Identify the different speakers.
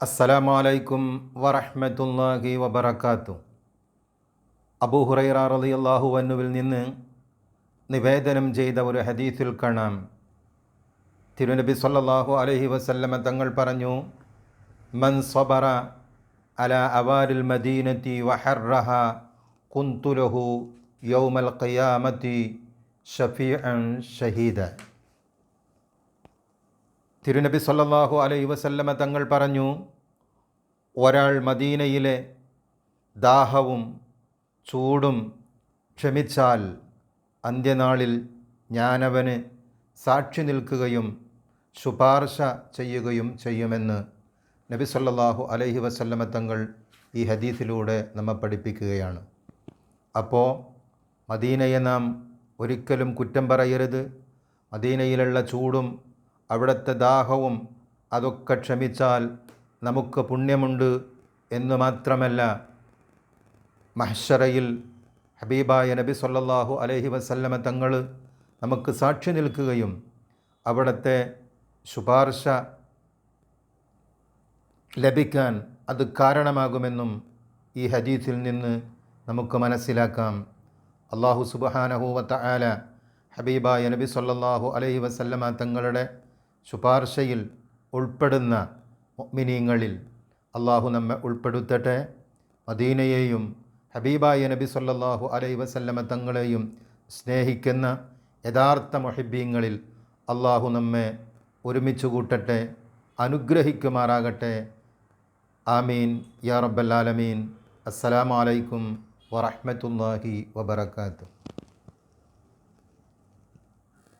Speaker 1: അസ്സലാമു അലൈക്കും വറഹ്മത്തുള്ളാഹി വബറകാതുഹു. അബൂ ഹുറൈറ റളിയല്ലാഹു അൻഹുവിൽ നിന്ന് നിവേദനം ചെയ്ത ഒരു ഹദീസിൽ കാണാം, തിരുനബി സല്ലല്ലാഹു അലൈഹി വസല്ലമ തങ്ങൾ പറഞ്ഞു, മൻ സബറ അലാ അവാരിൽ മദീനത്തി വഹർറഹ കുന്തു ലഹു യൗമൽ ഖിയാമത്തി ഷഫീഅൻ ഷഹീദ. തിരുനബി സല്ലല്ലാഹു അലൈഹി വസല്ലമ തങ്ങൾ പറഞ്ഞു, ഒരാൾ മദീനയിലെ ദാഹവും ചൂടും ക്ഷമിച്ചാൽ അന്ത്യനാളിൽ ഞാനവന് സാക്ഷി നിൽക്കുകയും ശുപാർശ ചെയ്യുകയും ചെയ്യുമെന്ന് നബി സല്ലല്ലാഹു അലൈഹി വസല്ലമ തങ്ങൾ ഈ ഹദീസിലൂടെ നമ്മെ പഠിപ്പിക്കുകയാണ്. അപ്പോൾ മദീനയെ നാം ഒരിക്കലും കുറ്റം പറയരുത്. മദീനയിലുള്ള ചൂടും അവിടുത്തെ ദാഹവും അതൊക്കെ ക്ഷമിച്ചാൽ നമുക്ക് പുണ്യമുണ്ട് എന്ന് മാത്രമല്ല, മഹ്ശറയിൽ ഹബീബായ നബി സല്ലല്ലാഹു അലൈഹി വസല്ലമ തങ്ങൾ നമുക്ക് സാക്ഷി നിൽക്കുകയും അവിടുത്തെ ശുപാർശ ലഭിക്കാൻ അത് കാരണമാകുമെന്നും ഈ ഹദീസിൽ നിന്ന് നമുക്ക് മനസ്സിലാക്കാം. അല്ലാഹു സുബ്ഹാനഹു വ തആല ഹബീബായ നബി സല്ലല്ലാഹു അലൈഹി വസല്ലമ തങ്ങളുടെ ശുപാർശയിൽ ഉൾപ്പെടുന്ന മുഅ്മിനീങ്ങളിൽ അള്ളാഹു നമ്മെ ഉൾപ്പെടുത്തട്ടെ. മദീനയെയും ഹബീബായ നബി സല്ലല്ലാഹു അലൈഹി വസല്ലമ തങ്ങളെയും സ്നേഹിക്കുന്ന യഥാർത്ഥ മുഹിബ്ബീങ്ങളിൽ അള്ളാഹു നമ്മെ ഒരുമിച്ച് കൂട്ടട്ടെ, അനുഗ്രഹിക്കുമാറാകട്ടെ. ആമീൻ യാ റബ്ബൽ ആലമീൻ. അസ്സലാമു അലൈക്കും വറഹ്മത്തുള്ളാഹി വബറകാതുഹു.